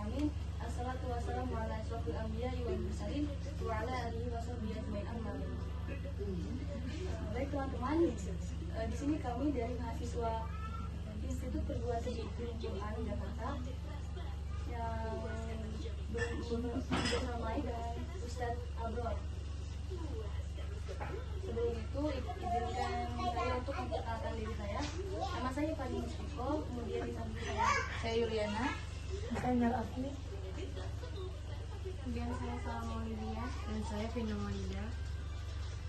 alamin. Assalatu wassalamu ala asyrofil anbiya'i wal mursalin wa ala alihi washabbihi ajmain. Amma ba'du. Baik teman-teman, di sini kami dari mahasiswa Institut Perguruan Tinggi Quran Jakarta yang bernamai dan Ustadz Abror. Sebelum itu izinkan saya untuk memperkenalkan diri saya. Nama saya Fani Mustiko, kemudian di samping saya Yuliana, Saya Nur Afni. kemudian saya Salma Olivia. Dan saya Vina Maida.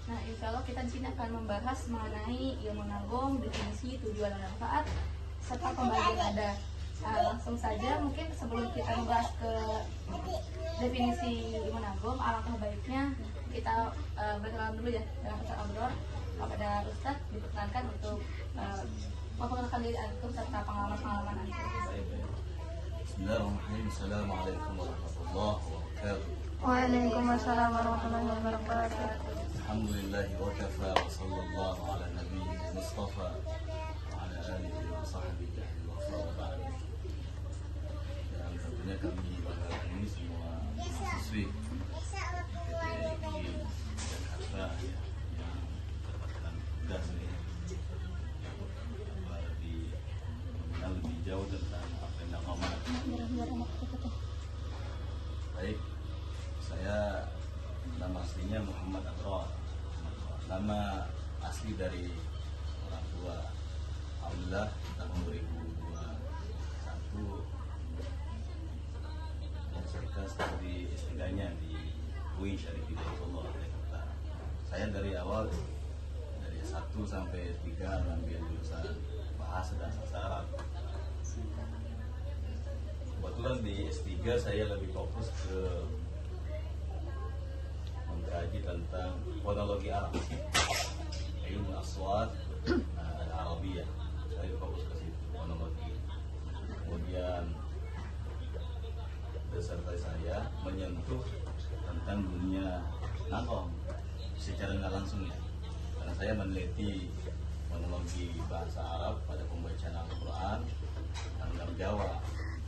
Nah, insya Allah kita di sini akan membahas mengenai ilmu nagom, definisi, tujuan dan manfaat, serta pembagian nada. Langsung saja, mungkin sebelum kita membahas ke definisi ilmu nagom, alangkah baiknya kita berkenalan dulu ya dengan Ustadz Abror. Kepada Ustadz diperkenankan untuk memperkenalkan diri antum serta pengalaman-pengalaman antum. Bismillahirrahmanirrahim. Assalamualaikum warahmatullahi wabarakatuh. Waalaikumsalam warahmatullahi wabarakatuh. Alhamdulillahi wa kafa wa sallallahu ala nabiyyi Mustafa wa ala alihi wa sahbihi wa sallam. Dan tentunya kami pada hari ini semua mahasiswi PTI Jakarta yang mendapatkan tugas ini mengenal lebih jauh tentang apa yang namanya. Baik, saya nama aslinya Muhammad Abror. Nama asli dari orang tua. Alhamdulillah tahun 2021 menyelesaikan studi S3-nya di UI Syarif Hidayatullah Jakarta. Saya dari awal dari S1 sampai S3 mengambil jurusan bahasa dan sastra Arab. Kebetulan di S3 saya lebih fokus ke mengkaji tentang fonologi Arab, ilmu aswat Arabiyah. Saya fokus ke situ, fonologi. Kemudian beserta saya menyentuh tentang dunia nagom secara nggak langsung ya, karena saya meneliti fonologi bahasa Arab pada pembacaan Al-Quran langgam Jawa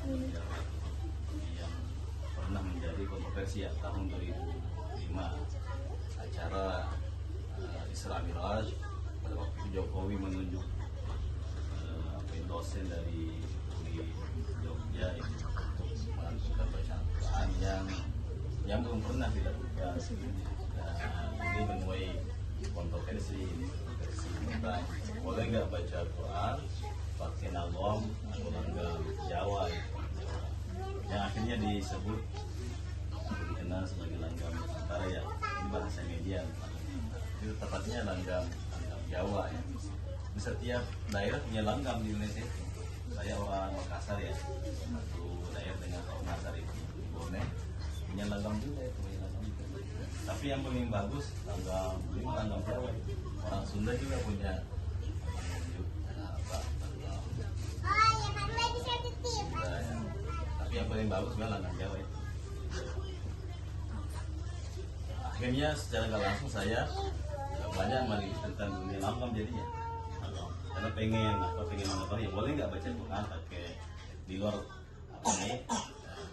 yang pernah menjadi kontroversi ya, tahun 2005 acara Isra Miraj. Pada waktu itu Jokowi menunjuk dosen dari UI Jogja untuk melakukan bacaan Al-Quran yang belum pernah dilakukan, dan ini menuai kontroversi tentang boleh nggak baca Al-Quran pakai nagom atau langgam Jawa yang akhirnya disebut atau dikenal sebagai langgam Nusantara ya. Ini bahasa media, itu tepatnya langgam Jawa ya. Di setiap daerah punya langgam di Indonesia. Saya orang Makassar ya, satu daerah dengan orang Makassar itu di Bone punya langgam juga ya, punya langgam juga. Tapi yang paling bagus langgam ini langgam Jawa. Orang Sunda juga punya tapi yang paling bagus adalah langgam Jawa ya. Akhirnya secara nggak langsung saya banyak meneliti tentang dunia langgam jadinya. Karena pengen mengetahui ya, boleh nggak baca Quran pakai di luar apa nih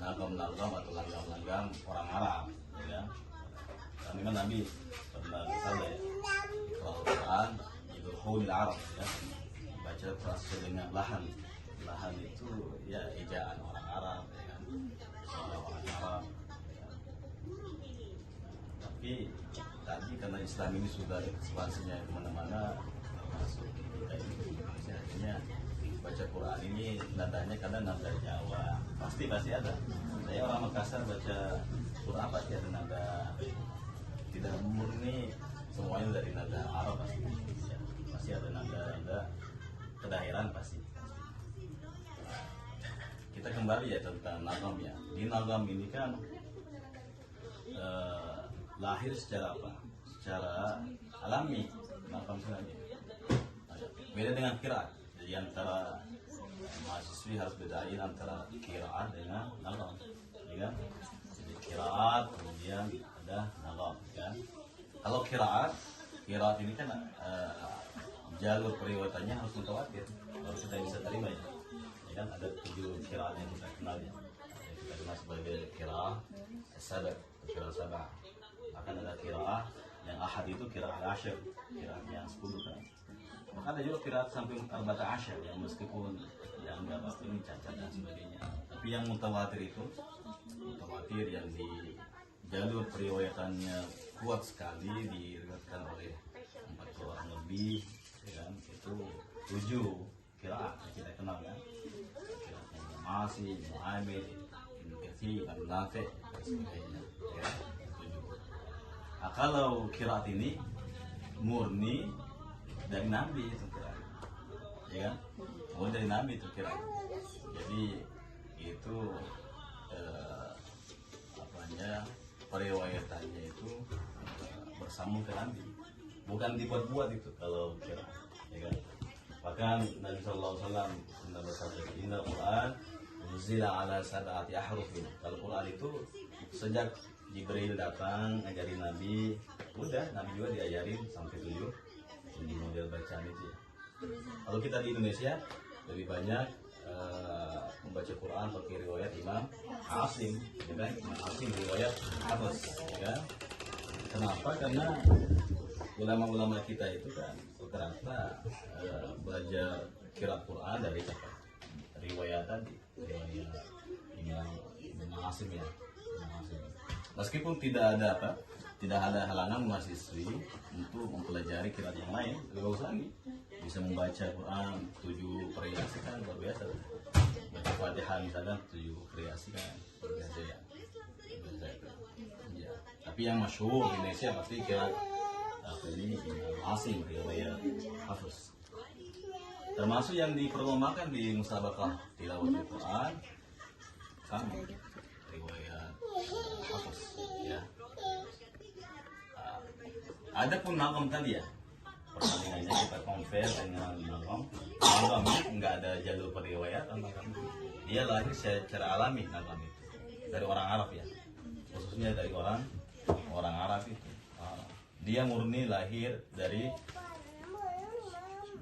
langgam atau langgam orang Arab ya. Dan memang Nabi pernah bersabda ya, Al-Quran itu khulil Arab ya, baca Quran sesuai dengan lahan itu ya ejaan orang Arab ya kan, orang Arab ya. Tapi tadi karena Islam ini sudah ekspansinya kemana-mana, termasuk kita ini akhirnya baca Quran ini nadanya kadang nada Jawa, pasti ada. Saya orang Makassar baca Quran pasti ada nada, tidak murni semuanya dari nada Arab pasti ada nada kedaerahan pasti. Kita kembali ya tentang nagom ya. Di nagom ini kan lahir secara apa? Secara alami, nagom sengaja. Beda dengan qiraat. Jadi antara mahasiswi harus bedain antara qiraat dengan nagom, ya kan? Jadi qiraat kemudian ada nagom, kan? Kalau qiraat ini kan jalur periwayatannya harus mutawatir, harus kita bisa terima ya. Ya kan ada 7 qiraat yang kita kenal ya. Kita sabak, kiraat sabah. Akan ada kiraat yang ahad itu kiraat asyir, kiraat yang 10 kan. Maka ada juga kiraat sampai arba'ata asyir yang meskipun yang nggak apa ini cacat dan sebagainya. Tapi yang mutawatir itu, mutawatir yang di jalur periwayatannya kuat sekali diriwayatkan oleh 4 orang lebih, ya kan? Itu 7 kiraat yang kita kenal kan. Kiraat yang masih, Muhammad, Ibnu Katsir, Abu Nafi dan sebagainya. Ya, 7. Nah, kalau kiraat ini murni dari Nabi itu kiraat, ya kan? Murni dari Nabi itu kiraat. Jadi itu apanya periwayatannya itu bersambung ke Nabi, bukan dibuat-buat itu kalau kiraat, ya kan? Bahkan Nabi Sallallahu Alaihi Wasallam pernah bersabda, Inna Quran nuzila ala sab'ati ahrufin. Kalau Quran itu sejak Jibril datang ngajarin Nabi, udah Nabi juga diajarin sampai 7 model bacaan itu ya. Kalau kita di Indonesia lebih banyak membaca Quran pakai riwayat Imam Asim, ya kan? Imam Asim riwayat Hafiz, ya. Kenapa? Karena ulama-ulama kita itu kan rata-rata belajar qiraat Quran dari riwayat tadi, riwayat Imam Asim ya. Imam Asim. Meskipun tidak ada halangan mahasiswi untuk mempelajari qiraat yang lain, lebih bagus lagi. Bisa membaca Quran 7 variasi kan luar biasa. Baca Fatihah misalkan 7 variasi kan luar biasa ya. Ya. Tapi yang masyhur di Indonesia pasti qiraat ini Asim riwayat Hafiz. Termasuk yang diperlombakan di musabaqah tilawah Quran kan riwayat Hafiz ya. Ada pun nagam tadi ya, pertandingannya kita compare dengan nagam nggak ada jalur periwayatan nagam. Dia lahir secara alami nagam itu dari orang Arab ya, khususnya dari orang Arab itu. Dia murni lahir dari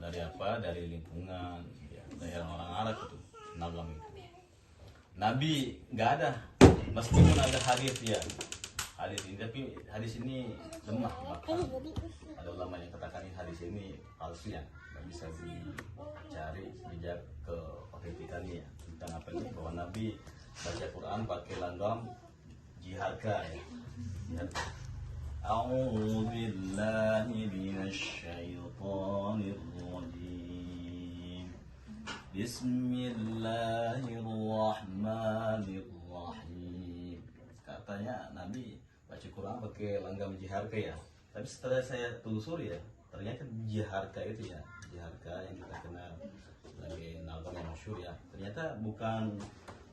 apa? Dari lingkungan ya, dari orang Arab itu nagam itu. Nabi nggak ada, meskipun ada hadis ya. Hadis ini, tapi hadis ini lemah, maka ada ulama yang katakan hadis ini palsu ya, nggak bisa dicari sejak ke autentikannya tentang apa ini, bahwa Nabi baca Quran pakai langgam jiharka ya. A'udzu billahi minasyaitonir rajim. Bismillahirrahmanirrahim. Katanya Nabi baca Quran pakai langgam jiharka ya. Tapi setelah saya telusuri ya, ternyata jiharka itu ya, jiharka yang kita kenal sebagai langgam yang masyhur ya, ternyata bukan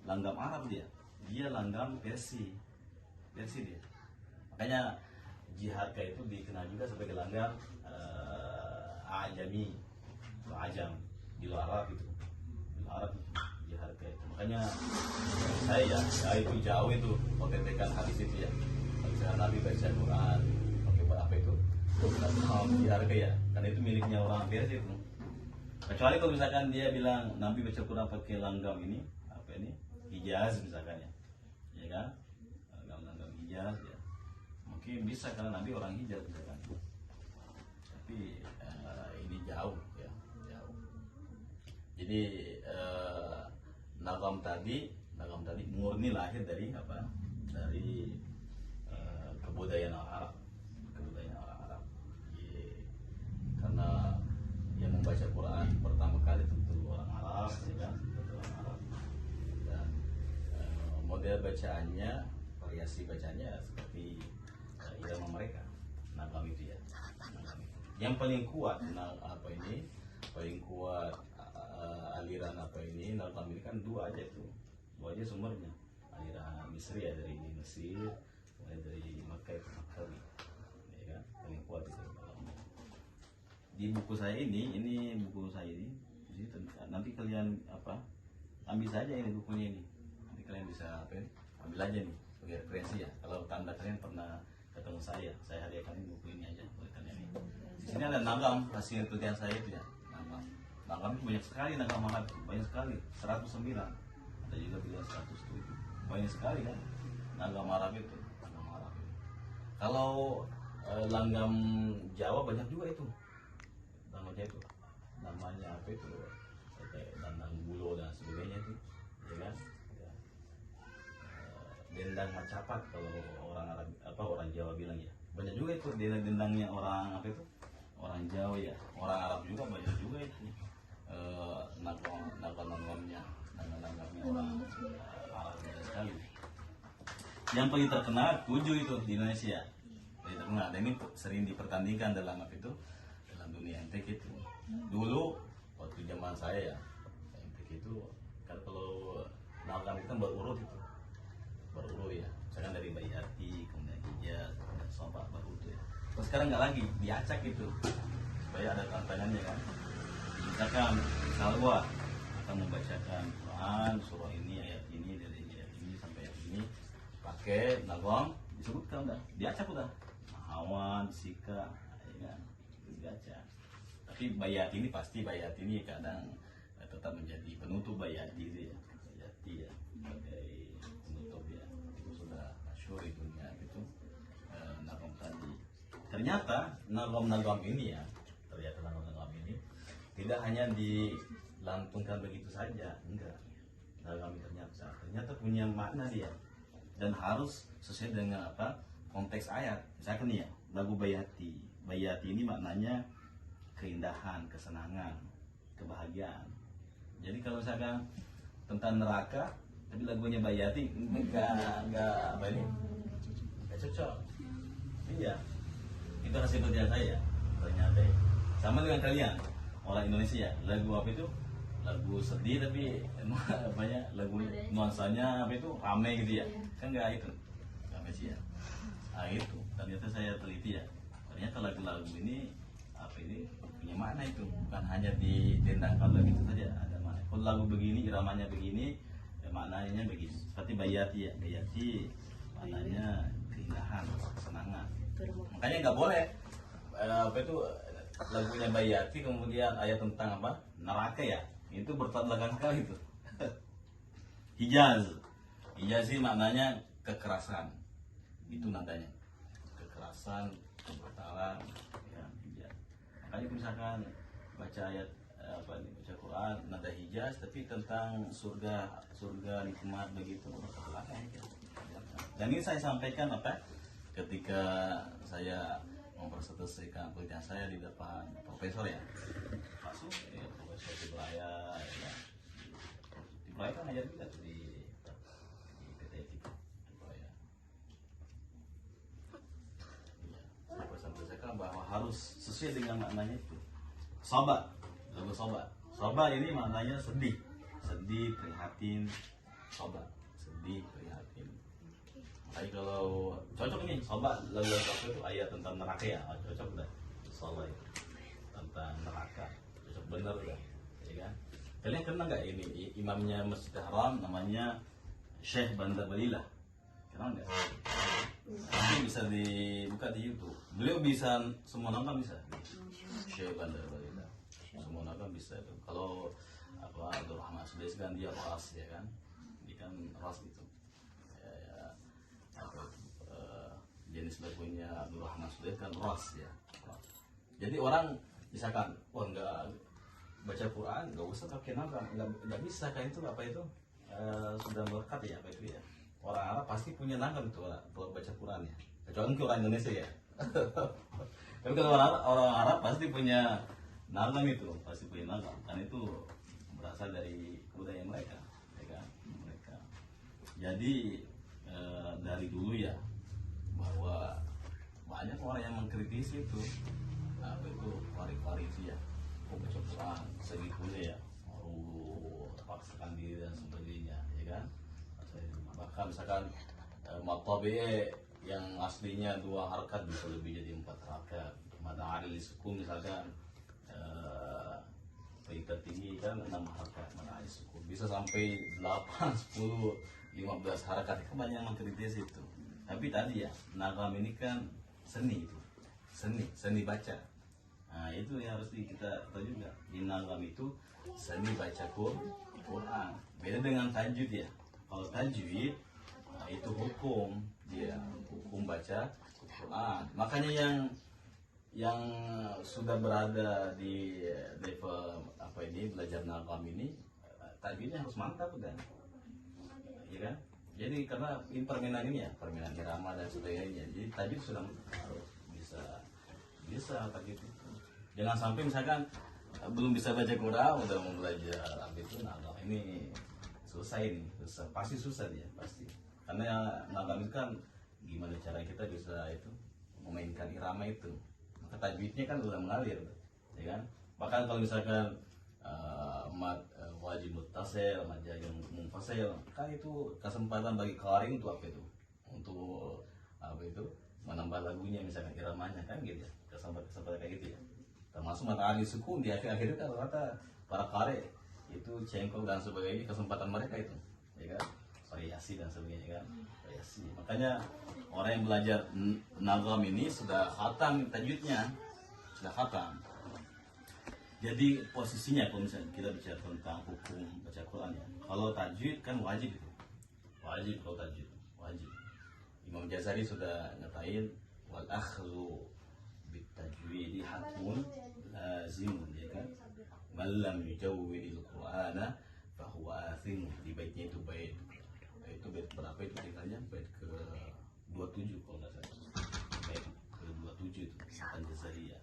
langgam Arab dia langgam Persia dia. Makanya jiharka itu dikenal juga sebagai langgam ajami atau ajam di luar Arab itu. Di luar Arab itu jiharka itu. Makanya saya itu jauh itu mengetekan hadis itu ya. Misalnya Nabi baca Quran pakai apa itu? Jiharka ya. Karena itu miliknya orang Persia itu. Kecuali kalau misalkan dia bilang Nabi baca Quran pakai langgam ini, apa ini? Hijaz misalkan ya. Ya kan? Langgam Hijaz ya. Mungkin bisa karena Nabi orang Hijaz misalkan. Tapi ini jauh ya, jauh. Jadi nagam tadi murni lahir dari apa? Dari kebudayaan orang Arab. Karena yang membaca Quran pertama kali tentu orang Arab, ya kan? Orang Arab. Dan model bacaannya, variasi bacaannya seperti irama mereka, nagam itu ya. Yang paling kuat paling kuat aliran apa ini nagam ini kan dua aja sumbernya. Aliran Misri ya, dari Mesir, mulai dari Makkah ke Makkah, ya kan, paling kuat itu. Di buku saya ini nanti kalian ambil saja ini bukunya ini, nanti kalian bisa ambil aja nih sebagai referensi ya. Kalau tanda kalian pernah ketemu saya hadiahkan ini buku ini aja buat kalian ini. Di sini ada nagam hasil penelitian saya itu ya. Nagam itu banyak sekali, nagam Arab banyak sekali, 109, ada juga bilang 107, banyak sekali kan nagam Arab itu. Kalau langgam Jawa banyak juga itu. Namanya itu. Namanya apa itu? Kayak landang bulo dan sebagainya itu. Ya kan? Ya. Dendang macapat kalau orang Arab apa orang Jawa bilang ya. Banyak juga itu dendang-dendangnya orang apa itu? Orang Jawa ya. Orang Arab juga banyak juga itu. Nangkon-nangkonnya orang Arab sekali. Yang paling terkenal 7 itu di Indonesia. Paling terkenal dan ini sering dipertandingkan dalam apa itu? Dalam dunia MTQ itu. Dulu waktu zaman saya ya, MTQ itu kan kalau nangkon itu kan berurut itu. Berurut ya. Misalkan dari bayi hati, kemudian hijaz, kemudian sobat baru itu ya. Terus sekarang nggak lagi, diacak itu. Supaya ada tantangannya kan. Misalkan misal gua akan membacakan Quran surah ini ayat ini dari ayat ini sampai ayat ini pakai nagong disebutkan udah diacak udah hawan sika ya kan dibaca. Tapi bayat ini pasti bayat ini kadang tetap menjadi penutup bayat itu ya bayati ya sebagai penutup ya itu sudah masyhur itu ya gitu nagong tadi. Ternyata nagong ini ya ternyata nagong ini tidak hanya dilantunkan begitu saja, enggak. Nagami ternyata punya makna dia dan harus sesuai dengan apa konteks ayat. Misalkan nih ya lagu Bayati. Bayati ini maknanya keindahan, kesenangan, kebahagiaan. Jadi kalau misalkan tentang neraka, tapi lagunya Bayati enggak apa ini, enggak cocok. Iya, itu hasil kerja saya ternyata. Sama dengan kalian. Orang Indonesia lagu apa itu lagu sedih tapi banyak lagu nuansanya apa itu rame gitu ya kan nggak itu nggak sih ya itu ternyata saya teliti ya ternyata lagu-lagu ini apa ini punya makna itu bukan hanya didendangkan begitu saja ada makna kalau lagu begini iramanya begini ya maknanya begini seperti Bayati ya Bayati maknanya keindahan kesenangan makanya nggak boleh apa itu lagunya Bayati kemudian ayat tentang apa neraka ya itu bertolak belakang sekali itu. Hijaz sih maknanya kekerasan itu nadanya kekerasan kebrutalan ya hijaz. Makanya misalkan baca ayat apa nih baca Quran nada hijaz tapi tentang surga nikmat begitu bertolak belakang ya. Dan ini saya sampaikan apa ketika saya mempresentasikan penelitian saya di depan profesor ya masuk ya, Profesor Tibraya ya. Tibraya kan ngajar juga tuh di PTI Tibraya ya, saya presentasikan bahwa harus sesuai dengan maknanya itu sobat lagu sobat ini maknanya sedih prihatin sobat sedih prihatin. Tapi kalau cocok nih, sobat lagu apa itu ayat tentang neraka ya, cocok dah. Sobat tentang neraka, cocok bener ya, ya kan? Kalian kenal nggak ini imamnya Masjid Haram namanya Syekh Bandar Balilah, kenal nggak? Nanti bisa dibuka di YouTube. Beliau bisa semua nonton bisa. Syekh Bandar Balilah, semua nonton bisa itu. Kalau apa Abdul Rahman Sudais kan dia ras ya kan, dia kan ras gitu. Jenis lagunya Abdul Rahman Sudais kan ras ya. Jadi orang misalkan wah nggak baca Quran nggak usah pakai nagam nggak bisa kan itu apa itu sudah melekat ya apa itu ya orang Arab pasti punya nagam itu kalau baca Quran ya kecuali orang Indonesia ya. Tapi kalau orang Arab pasti punya nagam itu pasti punya nagam kan itu berasal dari budaya mereka ya kan mereka. Jadi dari dulu ya bahwa banyak orang yang mengkritisi itu apa itu warik-warik ya kok baca Quran segitunya ya paksakan diri dan sebagainya ya kan bahkan misalkan matabe yang aslinya 2 harakat bisa lebih jadi 4 harakat mada alil sukun misalkan tingkat tinggi kan 6 harakat mada alil sukun bisa sampai 8, 10, 15 harakat kan banyak yang mengkritisi itu. Tapi tadi ya, nagam ini kan seni itu, seni baca. Nah itu yang harus kita tahu juga. Di nagam itu seni baca Quran. Beda dengan tajwid ya. Kalau tajwid, nah itu hukum dia, hukum baca Quran. Makanya yang sudah berada di level apa ini, belajar nagam ini, tajwidnya harus mantap kan, ya kan? Jadi karena ini permainan ini ya, permainan irama dan sebagainya. Jadi tajwid sudah harus bisa tajwid itu. Jangan sampai misalkan belum bisa baca Quran udah mau belajar apa itu nagam, ini susah, ini susah, pasti susah dia pasti. Karena nagam itu kan gimana cara kita bisa itu memainkan irama itu. Maka tajwidnya kan udah mengalir, ya kan? Bahkan kalau misalkan mad wajib muttasil, mad jazm munfasil, kan itu kesempatan bagi qari untuk apa itu? Untuk apa itu? Menambah lagunya misalkan iramanya kan gitu ya. Kesempatan kayak gitu ya. Termasuk mad ali sukun di akhir-akhir itu kan rata para qari itu cengkok dan sebagainya, kesempatan mereka itu, ya kan? Variasi dan sebagainya kan, variasi. Makanya orang yang belajar nagam ini sudah khatam tajwidnya, sudah khatam. Jadi posisinya kalau misalnya kita bicara tentang hukum baca Quran ya, kalau tajwid kan wajib itu, wajib kalau tajwid wajib. Imam Jazari sudah ngatain wal akhdhu bit tajwidi hatmun lazimun, ya kan? Man lam yujawwidil Qur'ana fa huwa athim. Di baitnya itu bait berapa itu tinggalnya, bait ke 27 kalau nggak salah, bait ke 27 itu tentang Jazari ya.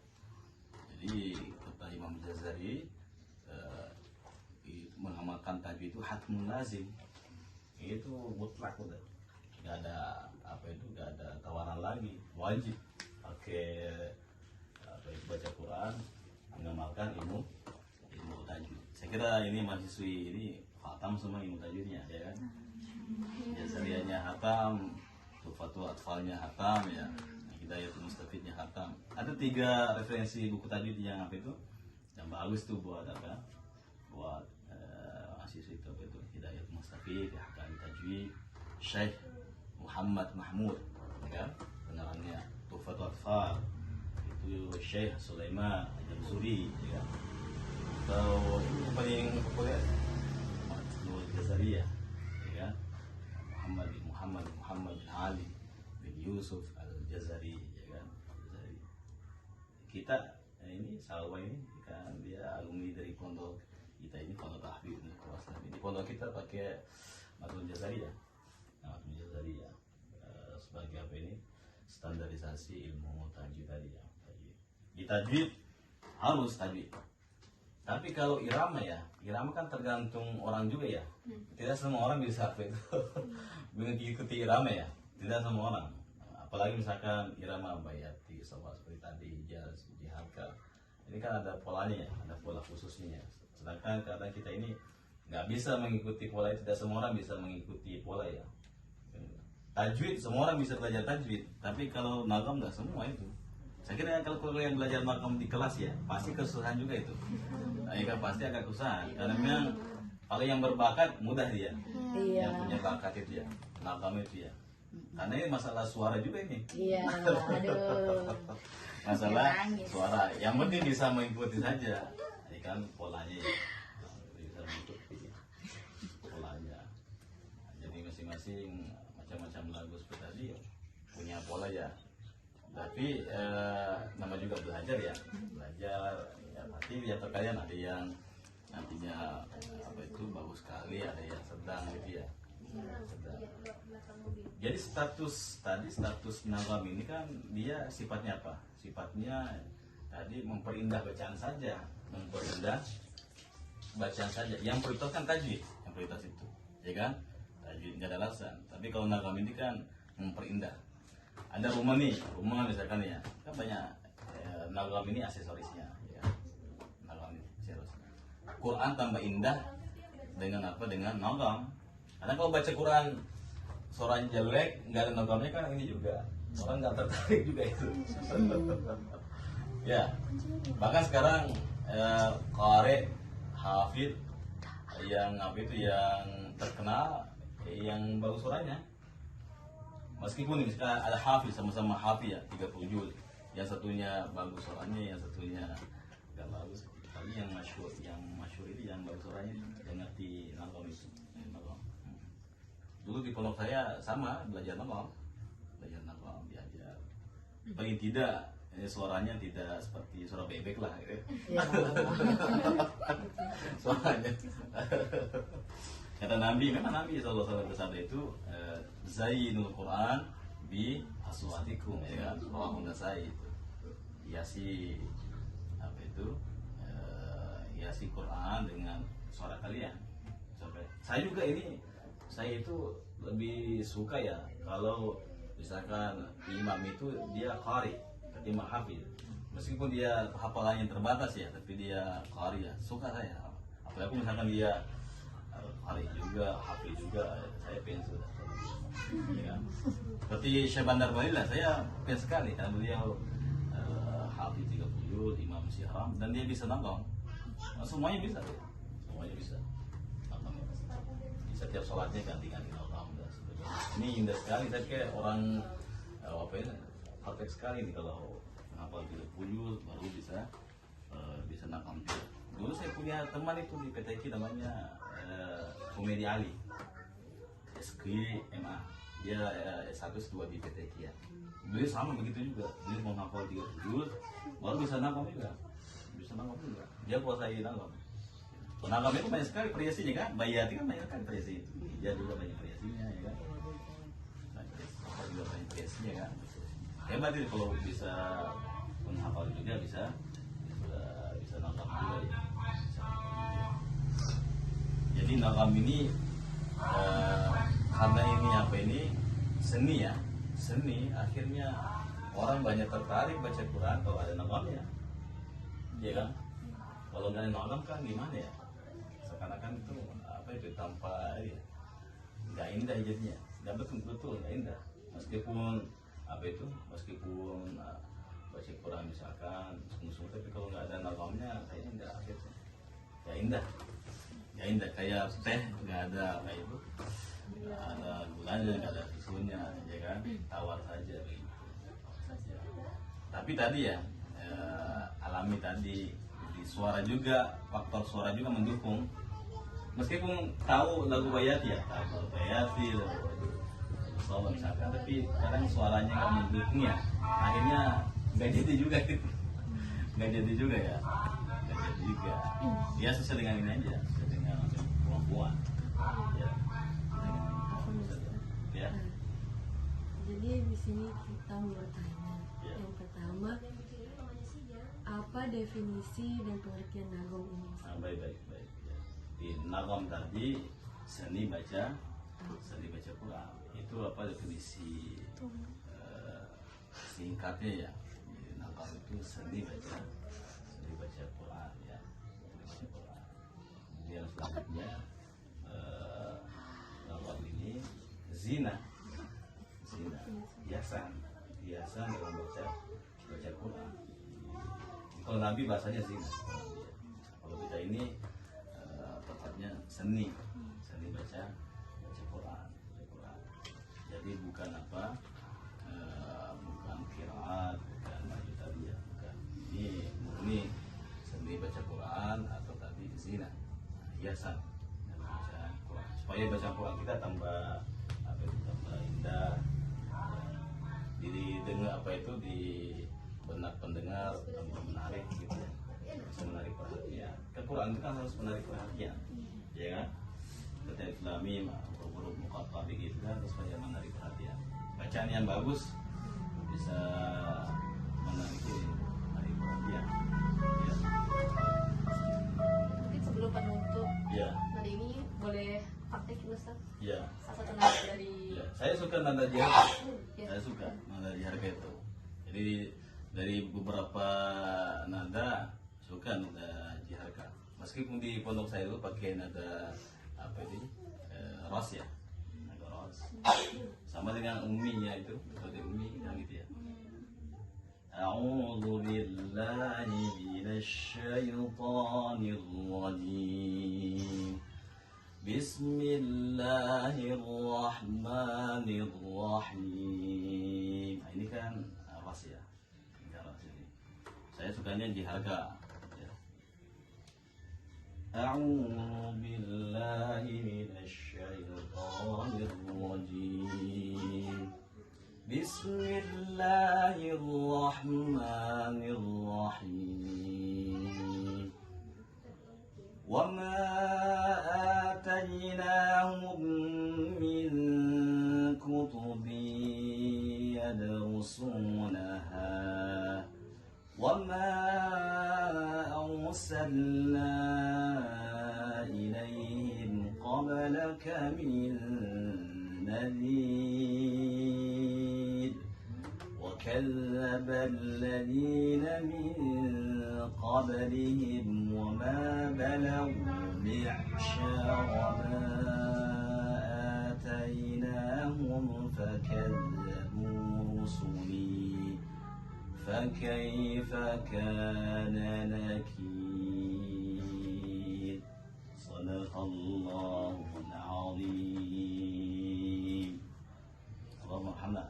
Jadi kata Imam Jazari mengamalkan tajwid itu hatmun lazim, itu mutlak udah, nggak ada apa itu, nggak ada tawaran lagi, wajib pakai apa itu baca Quran, mengamalkan ilmu tajwid. Saya kira ini mahasiswi ini khatam semua ilmu tajwidnya, ya kan? Jazarianya hatam, Tuhfatul Atfalnya hatam ya, Hidayatul Mustafidnya hatam. Ada 3 referensi buku tajwid yang apa itu, yang bagus tuh buat apa? Buat mahasiswa itu apa itu, Hidayatul Mustafid, Ahkam Tajwid, Syekh Muhammad Mahmud, ya kan? Benarannya Tuhfatul Atfal itu Syekh Sulaiman Al-Jamzuri, ya kan? Atau ini paling populer Matnul Jazariyah, ya kan? Muhammad bin Ali bin Yusuf Al-Jazari, ya kan? Jazari. Kita ini Salwa ini kan dia alumni dari pondok kita ini, pondok tahfiz ini, di pondok kita pakai Matnul Jazariyah. Matnul Jazariyah sebagai apa ini, standarisasi ilmu tajwid tadi ya. Di tajwid harus tajwid. Tapi kalau irama ya, irama kan tergantung orang juga ya. Tidak semua orang bisa apa itu mengikuti irama ya. Tidak semua orang. Apalagi misalkan irama bayati, seperti tadi hijaz, dihalka. Ini kan ada polanya ya, ada pola khususnya. Sedangkan kadang kita ini nggak bisa mengikuti pola itu. Tidak semua orang bisa mengikuti pola ya. Tajwid, semua orang bisa belajar tajwid. Tapi kalau nagam nggak semua itu. Saya kira kalau yang belajar nagam di kelas ya, pasti kesusahan juga itu. Nah, ya kan pasti agak kesusahan. Karena memang kalau yang berbakat mudah dia. Iya. Yang punya bakat itu ya, nagam itu ya. Karena ini masalah suara juga ini. Iya, aduh. Masalah suara. Yang penting bisa mengikuti saja. Ini kan polanya ya. Bisa mengikuti polanya. Jadi masing-masing macam-macam lagu seperti tadi ya, punya pola ya. Tapi nama juga belajar ya, ya pasti ya, terkadang ada yang nantinya apa itu bagus sekali, ada yang sedang gitu ya, sedang. Jadi status nagam ini kan dia sifatnya apa? Sifatnya tadi memperindah bacaan saja, yang prioritas kan tajwid, yang prioritas itu, ya kan? Tajwid nggak ada alasan. Tapi kalau nagam ini kan memperindah. Ada rumah misalkan ya, kan banyak nagam ini aksesorisnya, ya. Nagam ini aksesorisnya. Quran tambah indah dengan apa? Dengan nagam. Karena kalau baca Quran suaranya jelek, nggak ada nagamnya kan ini juga orang nggak tertarik juga itu. Ya, bahkan sekarang qari, hafid yang apa itu yang terkenal, yang bagus suaranya. Meskipun misalkan ada hafiz, sama-sama hafiz ya, 30 juz. Yang satunya bagus suaranya, yang satunya nggak bagus. Tapi yang masyhur itu yang bagus suaranya, yang ngerti nagam itu. dulu di pondok saya sama belajar nongkrong, diajar. Paling tidak suaranya tidak seperti suara bebek lah, gitu. Ya. Suaranya. Kata Nabi, memang Nabi Sallallahu Alaihi Wasallam itu Zainul Quran bi aswatikum, ya kan? Rawahu Nasai itu. Hiasi apa itu? Hiasi Quran dengan suara kalian. Sampai saya juga ini, saya itu lebih suka ya kalau misalkan imam itu dia qari, imam hafiz. Meskipun dia hafalannya terbatas ya, tapi dia qari ya, suka saya. Apalagi misalkan dia qari juga, hafiz juga, saya pengen sudah. Ya. Seperti Syekh Bandar Bali lah, saya pengen sekali karena beliau hafiz 30, imam Syihram, dan dia bisa nongkrong. Semuanya bisa, semuanya bisa. Di setiap sholatnya ganti-ganti nongkrong dan sebagainya. Ini indah sekali, saya kayak orang apa ini, praktek sekali nih kalau menghafal 30 baru bisa nongkrong. Dulu saya punya teman itu di PTQ namanya Komedi Ali, SKMA, dia S1 S2 di PTQ ya. Beliau sama begitu juga, dia mau menghafal 30 baru bisa nongkrong juga. Juga. Dia kuasai nangam. Nangam itu banyak sekali variasinya kan, bayati kan banyak sekali variasi itu. Dia juga banyak variasinya ya kan. Apa juga banyak variasinya kan. Hebat itu kalau bisa menghafal juga bisa nangam juga ya. Jadi nangam ini karena ini apa ini seni ya, seni akhirnya orang banyak tertarik baca Quran kalau ada nangamnya. Ya kan, kalau nggak ada nongkrong kan gimana ya? Seakan-akan itu apa itu tanpa ya, nggak indah jadinya, nggak betul nggak indah. Meskipun apa itu, meskipun baca Quran misalkan sungguh-sungguh, tapi kalau nggak ada nongkrongnya kayaknya nggak akhirnya, nggak indah kayak teh nggak ada apa itu, nggak ada gulanya, nggak ada susunya, ya kan, tawar saja. Tapi tadi ya. Alami tadi di suara juga, faktor suara juga mendukung. Meskipun tahu lagu Bayati ya, tahu lagu Bayati, lagu solo misalkan, tapi kadang suaranya nggak mendukungnya, akhirnya nggak jadi juga gitu, nggak jadi juga ya, nggak jadi juga. Dia sesuai dengan ini aja, sesuai dengan kemampuan. Ya. Ya. Jadi di sini kita mau bertanya. Yang pertama, apa definisi dan pengertian nagom ini? Baik. Ya. Di nagom tadi seni baca Quran. Itu apa definisi singkatnya ya? Di nagom itu seni baca Quran ya. Kemudian selanjutnya nagom ini zina, hiasan dalam baca Quran. Kalau Nabi bahasanya zina, kalau kita ini tepatnya seni baca Quran. Jadi bukan apa, bukan qiraat, bukan maju tadi ya, bukan. Ini murni seni baca Quran atau tadi zina, hiasan dalam baca Quran. Supaya baca Quran kita tambah indah, didengar apa itu di benak pendengar tambah menarik gitu ya, bisa menarik perhatian. Quran itu kan harus menarik perhatian, ya kan? Ketika Islami huruf muqatta begitu kan supaya menarik perhatian. Bacaan yang bagus bisa menarik perhatian. Ya. Mungkin sebelum penutup Ya. hari ini boleh praktek dulu Ustaz. Ya. Salah satu nada dari Ya. Saya suka nada jiharga. Ya. Saya suka nada jiharga itu. Jadi dari beberapa nada suka nada jiharga. Meskipun di pondok saya dulu pakai nada apa ini ros ya, nada ros. Sama dengan umminya itu, metode ummi yang gitu ya. A'udzu billahi minasy syaithanir rajim. Bismillahirrahmanirrahim. Nah, ini kan ras ya. Ini ras ini. Saya sukanya jiharga. Ya. أعوذ بالله من الشيطان الرجيم بسم الله الرحمن الرحيم وما آتيناهم من كتب يدرسونها وما أرسلنا إليهم قبلك من نذير وكذب الذين من قبلهم وما بلغوا معشار ما آتيناهم فكذبوا رسلي فكيف كان نكير صدق الله العظيم اللهم ارحمنا.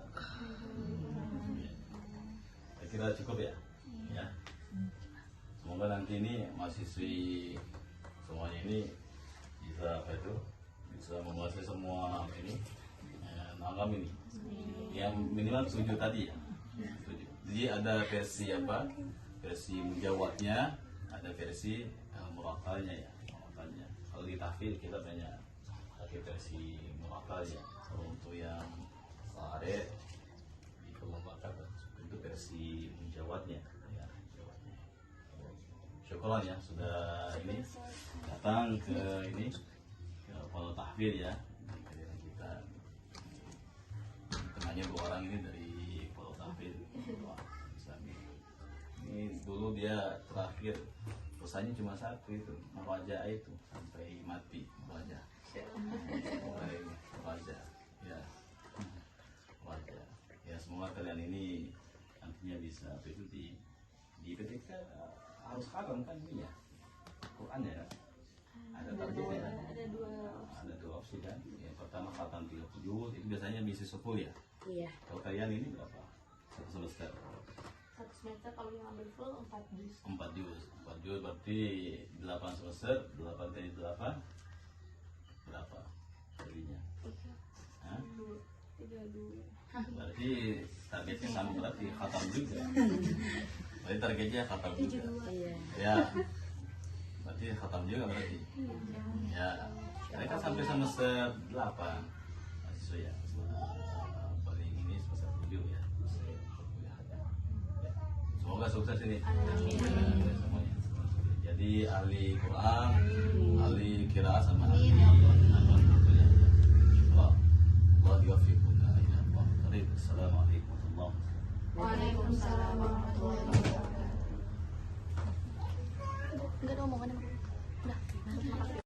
Saya kira cukup ya. Ya. Semoga nanti ini mahasiswi semuanya ini bisa apa itu bisa menguasai semua ini nagam ini. Yang minimal 7 tadi ya. 7. Jadi ada versi apa? Versi mujawabnya, ada versi murakalnya ya. Murakalnya. Kalau di tahfidz kita banyak pakai versi murakalnya. Kalau untuk yang sare di kelompok itu versi mujawabnya ya. Syukuran ya sudah ini datang ke ini ke Pondok Tahfidz ya. Kita tengahnya 2 orang ini dari Pondok Tahfidz. Ini dulu dia terakhir pesannya cuma 1 itu meraja itu sampai mati meraja ya meraja ya. Semoga kalian ini nantinya bisa itu di ketika harus khatam kan ini ya Quran ya ada targetnya ada 2 opsi kan. Yang pertama khatam 30 itu biasanya misi 10 ya. Iya. Kalau kalian ini berapa? 1 semester? 1 semester kalau yang ambil full 4 juz. 4 juz berarti 8 semester. 8 kali 8 berapa jadinya? 32. Berarti targetnya sama, berarti khatam juga. Berarti targetnya khatam juga. Iya. Ya. Berarti khatam juga berarti. Ya. Mereka sampai semester 8 mahasiswa ya. Paling ini semester 7 ya. Semoga sukses ini. Semuanya. Jadi ahli Quran, ahli qiraah sama ahli apa ya. Allah yuwaffiquna ila Allah. Assalamualaikum warahmatullahi wabarakatuh. Waalaikumsalam warahmatullahi wabarakatuh. Enggak ada omongan. Udah.